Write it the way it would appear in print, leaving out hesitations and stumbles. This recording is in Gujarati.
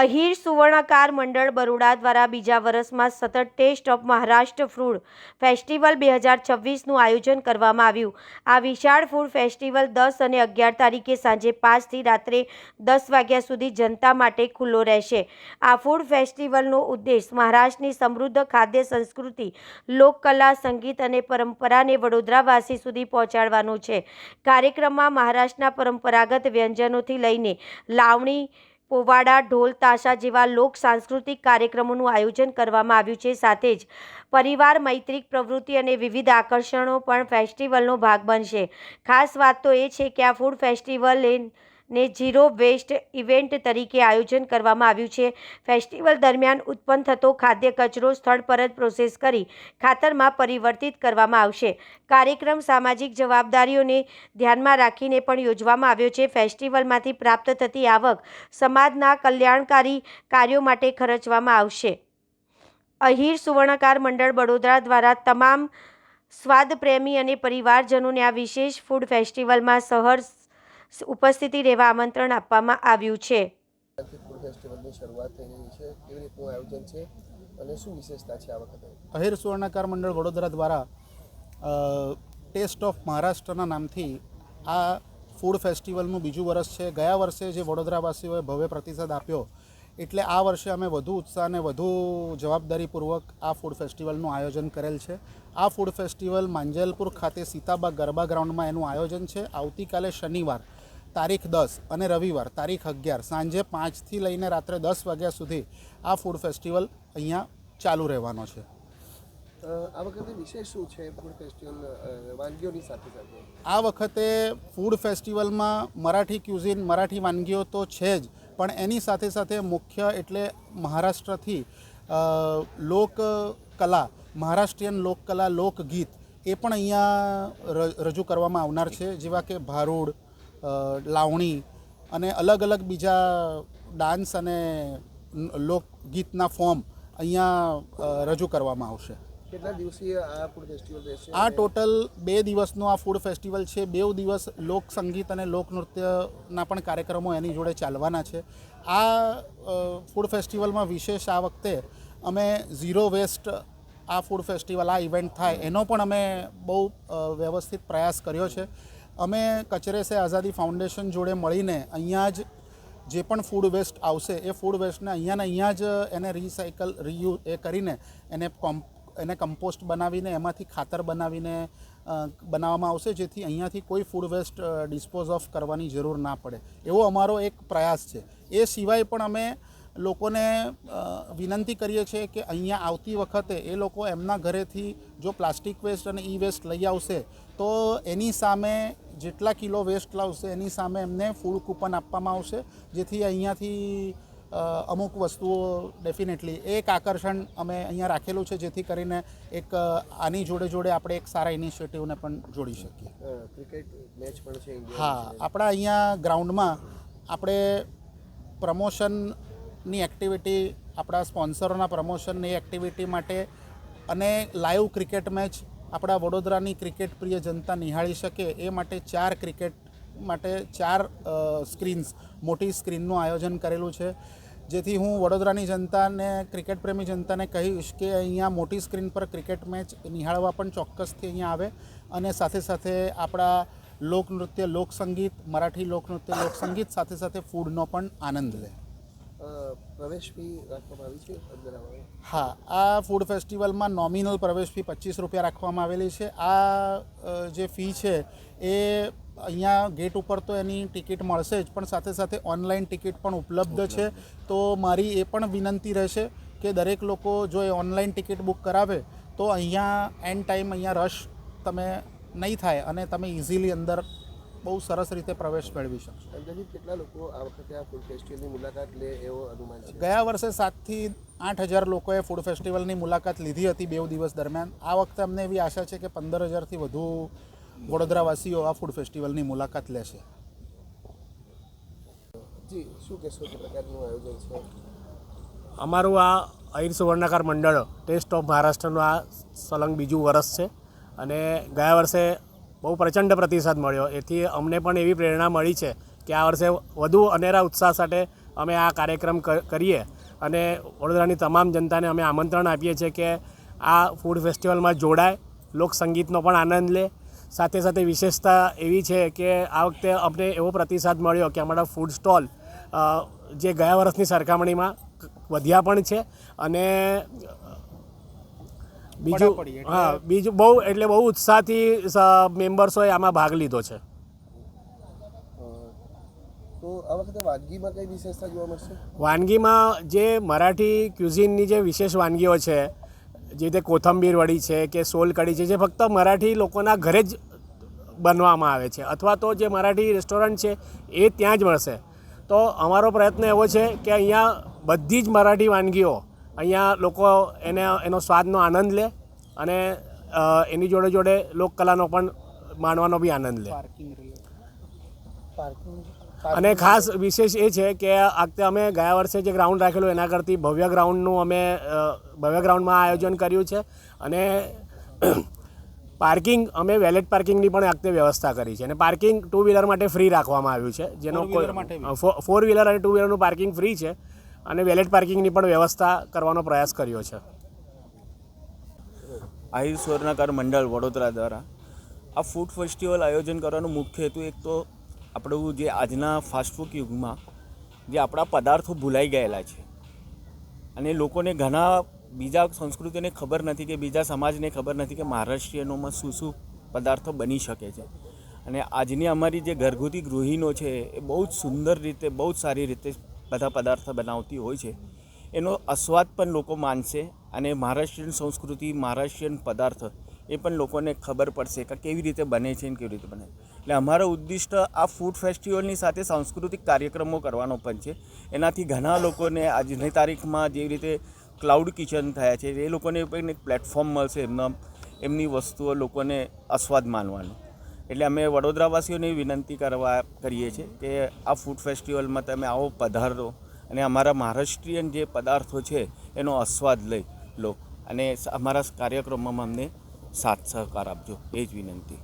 અહીર સુવર્ણકાર મંડળ બરોડા દ્વારા બીજા વર્ષમાં સતત taste of Maharashtra food festival 2026નું આયોજન કરવામાં આવ્યું. આ વિશાળ ફૂડ ફેસ્ટિવલ 10 અને 11 તારીખે સાંજે 5 થી રાત્રે 10 વાગ્યા સુધી જનતા માટે ખુલ્લો રહેશે. આ ફૂડ ફેસ્ટિવલનો ઉદ્દેશ મહારાષ્ટ્રની સમૃદ્ધ ખાદ્ય સંસ્કૃતિ, લોકકલા, સંગીત અને પરંપરાને વડોદરાવાસી સુધી પહોંચાડવાનો છે. કાર્યક્રમમાં મહારાષ્ટ્રના પરંપરાગત વ્યંજનોથી લઈને લાવણી, પોવાડા, ઢોલ, તાશા જેવા લોક સાંસ્કૃતિક કાર્યક્રમોનું આયોજન કરવામાં આવ્યું છે. સાથે જ પરિવાર મૈત્રિક પ્રવૃત્તિ અને વિવિધ આકર્ષણો પણ ફેસ્ટિવલનો ભાગ બનશે. ખાસ વાત તો એ છે કે આ ફૂડ ફેસ્ટિવલને ઝીરો વેસ્ટ ઇવેન્ટ તરીકે આયોજન કરવામાં આવ્યું છે. ફેસ્ટિવલ દરમિયાન ઉત્પન્ન થતો ખાદ્ય કચરો સ્થળ પર જ પ્રોસેસ કરી ખાતરમાં પરિવર્તિત કરવામાં આવશે. કાર્યક્રમ સામાજિક જવાબદારીઓને ધ્યાનમાં રાખીને પણ યોજવામાં આવ્યો છે. ફેસ્ટિવલમાંથી પ્રાપ્ત થતી આવક સમાજના કલ્યાણકારી કાર્યો માટે ખર્ચવામાં આવશે. અહીર સુવર્ણકાર મંડળ બરોડા દ્વારા તમામ સ્વાદપ્રેમી અને પરિવારજનોને આ વિશેષ ફૂડ ફેસ્ટિવલમાં સહર્ષ ઉપસ્થિતિ રહેવા આમંત્રણ આપવામાં આવ્યું છે. ફૂડ ફેસ્ટિવલની શરૂઆત થઈ રહી છે, કેવી રીતનું આયોજન છે અને શું વિશેષતા છે આ વખતે? અહીર સુવર્ણકાર મંડળ વડોદરા દ્વારા ટેસ્ટ ઓફ મહારાષ્ટ્રના નામથી આ ફૂડ ફેસ્ટિવલનું બીજું વર્ષ છે. ગયા વર્ષે જે વડોદરાવાસીઓએ ભવ્ય પ્રતિસાદ આપ્યો એટલે આ વર્ષે અમે વધુ ઉત્સાહ અને વધુ જવાબદારીપૂર્વક આ ફૂડ ફેસ્ટિવલનું આયોજન કરેલ છે. આ ફૂડ ફેસ્ટિવલ માંજલપુર ખાતે સીતાબા ગરબા ગ્રાઉન્ડમાં એનું આયોજન છે. આવતીકાલે શનિવાર તારીખ 10 અને રવિવાર તારીખ 11 સાંજે 5 થી લઈને રાત્રે 10 વાગ્યા સુધી આ ફૂડ ફેસ્ટિવલ અહીંયા ચાલુ રહેવાનો છે. આ વખતે વિશેષ શું છે ફૂડ ફેસ્ટિવલ વાનગીઓની સાથે સાથે? આ વખતે ફૂડ ફેસ્ટિવલમાં મરાઠી ક્યુઝિન, મરાઠી વાનગીઓ તો છે જ, પણ એની સાથે સાથે મુખ્ય એટલે મહારાષ્ટ્રથી લોકકલા, મહારાષ્ટ્રીયન લોકકલા, લોકગીત એ પણ અહીંયા રજૂ કરવામાં આવનાર છે. જેવા કે ભારૂડ, લાવણી અને અલગ અલગ બીજા ડાન્સ અને લોકગીતના ફોર્મ અહીંયા રજૂ કરવામાં આવશે. કેટલા દિવસીય આ ફૂડ ફેસ્ટિવલ રહેશે? આ ટોટલ 2 દિવસનો આ ફૂડ ફેસ્ટિવલ છે. 2 દિવસ લોક સંગીત અને લોકનૃત્યના પણ કાર્યક્રમો એની જોડે ચાલવાના છે. આ ફૂડ ફેસ્ટિવલમાં વિશેષ આ વખતે અમે ઝીરો વેસ્ટ આ ફૂડ ફેસ્ટિવલ, આ ઇવેન્ટ થાય એનો પણ અમે બહુ વ્યવસ્થિત પ્રયાસ કર્યો છે. અમે કચરે સે આઝાદી ફાઉન્ડેશન જોડે મળીને અહીંયા જ જે પણ ફૂડ વેસ્ટ આવશે એ ફૂડ વેસ્ટને અહીંયા જ એને રિસાયકલ એ કરીને એને કમ્પોસ્ટ બનાવીને એમાંથી ખાતર બનાવીને બનાવવામાં આવશે, જેથી અહીંયાથી કોઈ ફૂડ વેસ્ટ ડિસ્પોઝ ઓફ કરવાની જરૂર ના પડે, એવો અમારો એક પ્રયાસ છે. એ સિવાય પણ અમે લોકોને વિનંતી કરીએ છીએ કે અહીંયા આવતી વખતે એ લોકો એમના ઘરેથી જો પ્લાસ્ટિક વેસ્ટ અને ઈ વેસ્ટ લઈ આવશે તો એની સામે જેટલા કિલો વેસ્ટ લાવશે એની સામે એમને ફૂડ કૂપન આપવામાં આવશે, જેથી અહીંયાથી અમુક વસ્તુઓ ડેફિનેટલી એક આકર્ષણ અમે અહીંયા રાખેલું છે, જેથી કરીને એક આની જોડે આપણે એક સારા ઇનિશિયેટિવને પણ જોડી શકીએ. ક્રિકેટ મેચ પણ છે? હા, આપણા અહીંયા ગ્રાઉન્ડમાં આપણે પ્રમોશનની એક્ટિવિટી, આપણા સ્પોન્સરોના પ્રમોશનની એક્ટિવિટી માટે અને લાઈવ ક્રિકેટ મેચ આપણા વડોદરાની ક્રિકેટ પ્રિય જનતા નિહાળી શકે એ માટે 4 ક્રિકેટ માટે 4 સ્ક્રીન્સ, મોટી સ્ક્રીનનું આયોજન કરેલું છે. જેથી હું વડોદરાની જનતાને, ક્રિકેટ પ્રેમી જનતાને કહીશ કે અહીંયા મોટી સ્ક્રીન પર ક્રિકેટ મેચ નિહાળવા પણ ચોક્કસથી અહીંયા આવે અને સાથે સાથે આપણા લોકનૃત્ય, લોકસંગીત, મરાઠી લોકનૃત્ય, લોકસંગીત સાથે સાથે ફૂડનો પણ આનંદ લે. પ્રવેશ ફી રાખવામાં આવી છે અંદર આવવા? હા, આ ફૂડ ફેસ્ટિવલમાં નોમિનલ પ્રવેશ ફી 25 રૂપિયા રાખવામાં આવેલી છે. આ જે ફી છે એ અહીંયા ગેટ ઉપર તો એની ટિકિટ મળશે જ, પણ સાથે સાથે ઓનલાઈન ટિકિટ પણ ઉપલબ્ધ છે. તો મારી એ પણ વિનંતી રહેશે કે દરેક લોકો જો એ ઓનલાઈન ટિકિટ બુક કરાવે તો અહીંયા એન્ડ ટાઈમ અહીંયા રશ તમે નહીં થાય અને તમે ઇઝીલી અંદર બહુ સરસ રીતે પ્રવેશ મેળવી શકશો. અંદાજિત કેટલા લોકો આ વખતે આ ફૂડ ફેસ્ટિવલની મુલાકાત લે એવો અનુમાન છે? ગયા વર્ષે 7,000 થી 8,000 લોકોએ ફૂડ ફેસ્ટિવલની મુલાકાત લીધી હતી 2 દિવસ દરમિયાન. આ વખતે અમને એવી આશા છે કે 15,000થી વધુ વડોદરાવાસીઓ આ ફૂડ ફેસ્ટિવલની મુલાકાત લેશે. જી, શું કહેશો, કે પ્રકારનું આયોજન છે? અમારું આ અહીર સુવર્ણકાર મંડળ ટેસ્ટ ઓફ મહારાષ્ટ્રનું આ સલંગ બીજું વર્ષ છે અને ગયા વર્ષે બહુ પ્રચંડ પ્રતિસાદ મળ્યો, એથી અમને પણ એવી પ્રેરણા મળી છે કે આ વર્ષે વધુ અનેરા ઉત્સાહ સાથે અમે આ કાર્યક્રમ કરીએ અને વડોદરાની તમામ જનતાને અમે આમંત્રણ આપીએ છીએ કે આ ફૂડ ફેસ્ટિવલમાં જોડાય, લોકસંગીતનો પણ આનંદ લે. સાથે સાથે વિશેષતા એવી છે કે આ વખતે અમને એવો પ્રતિસાદ મળ્યો કે અમારા ફૂડ સ્ટોલ જે ગયા વર્ષની સરખામણીમાં વધ્યા પણ છે અને બીજું બહુ ઉત્સાહથી મેમ્બર્સોએ આમાં ભાગ લીધો છે. તો આ વખતે વાનગીમાં કઈ વિશેષતા જોવા મળશે? વાનગીમાં જે મરાઠી ક્યુઝિનની જે વિશેષ વાનગીઓ છે, જે રીતે કોથંબીર વડી છે કે સોલ કઢી છે, જે ફક્ત મરાઠી લોકોના ઘરે જ બનવામાં આવે છે અથવા તો જે મરાઠી રેસ્ટોરન્ટ છે એ ત્યાં જ મળશે. તો અમારો પ્રયત્ન એવો છે કે અહીંયા બધી જ મરાઠી વાનગીઓ અહીંયા લોકો એનો સ્વાદનો આનંદ લે અને એની જોડે જોડે લોકકલાનો પણ માણવાનો બી આનંદ લે. અને ખાસ વિશેષ એ છે કે આ વખતે અમે ગયા વર્ષે જે ગ્રાઉન્ડ રાખેલું એના કરતી ભવ્ય ગ્રાઉન્ડમાં આયોજન કર્યું છે અને પાર્કિંગ અમે વેલેટ પાર્કિંગની પણ આ વખતે વ્યવસ્થા કરી છે અને પાર્કિંગ 2 વ્હીલર માટે ફ્રી રાખવામાં આવ્યું છે, જેનો 4 વ્હીલર અને 2 વ્હીલરનું પાર્કિંગ ફ્રી છે અને વેલેટ પાર્કિંગની પણ વ્યવસ્થા કરવાનો પ્રયાસ કર્યો છે. આહિર સ્વર્ણકાર મંડળ વડોદરા દ્વારા આ ફૂડ ફેસ્ટિવલ આયોજન કરવાનો મુખ્ય હેતુ એક તો આપણું જે આજના ફાસ્ટફૂડ યુગમાં જે આપણા પદાર્થો ભૂલાઈ ગયેલા છે અને લોકોને ઘણા બીજા સંસ્કૃતિને ખબર નથી કે બીજા સમાજને ખબર નથી કે મહારાષ્ટ્રીયનોમાં શું શું પદાર્થો બની શકે છે. અને આજની અમારી જે ઘરગુતી ગૃહિણીઓ છે એ બહુ જ સુંદર રીતે, બહુ જ સારી રીતે બધા પદાર્થ બનાવતી હોય છે. એનો આસ્વાદ પણ લોકો માનશે અને મહારાષ્ટ્રીયન સંસ્કૃતિ, મહારાષ્ટ્રીયન પદાર્થ એ પણ લોકોને ખબર પડશે કે કેવી રીતે બને છે અને કેવી રીતે બને. એટલે અમારો ઉદ્દિષ્ટ આ ફૂડ ફેસ્ટિવલની સાથે સાંસ્કૃતિક કાર્યક્રમો કરવાનો પણ છે. એનાથી ઘણા લોકોને આજની તારીખમાં જેવી રીતે ક્લાઉડ કિચન થયા છે એ લોકોને પણ એક પ્લેટફોર્મ મળશે એમની વસ્તુઓ લોકોને આસ્વાદ માનવાનો. એટલે અમે વડોદરાવાસીઓને વિનંતી કરીએ છીએ કે આ ફૂડ ફેસ્ટિવલમાં તમે આવો, પધારો અને અમારા મહારાષ્ટ્રીયન જે પદાર્થો છે એનો આસ્વાદ લઈ લો અને અમારા કાર્યક્રમોમાં અમને સાથ સહકાર આપજો, એ જ વિનંતી.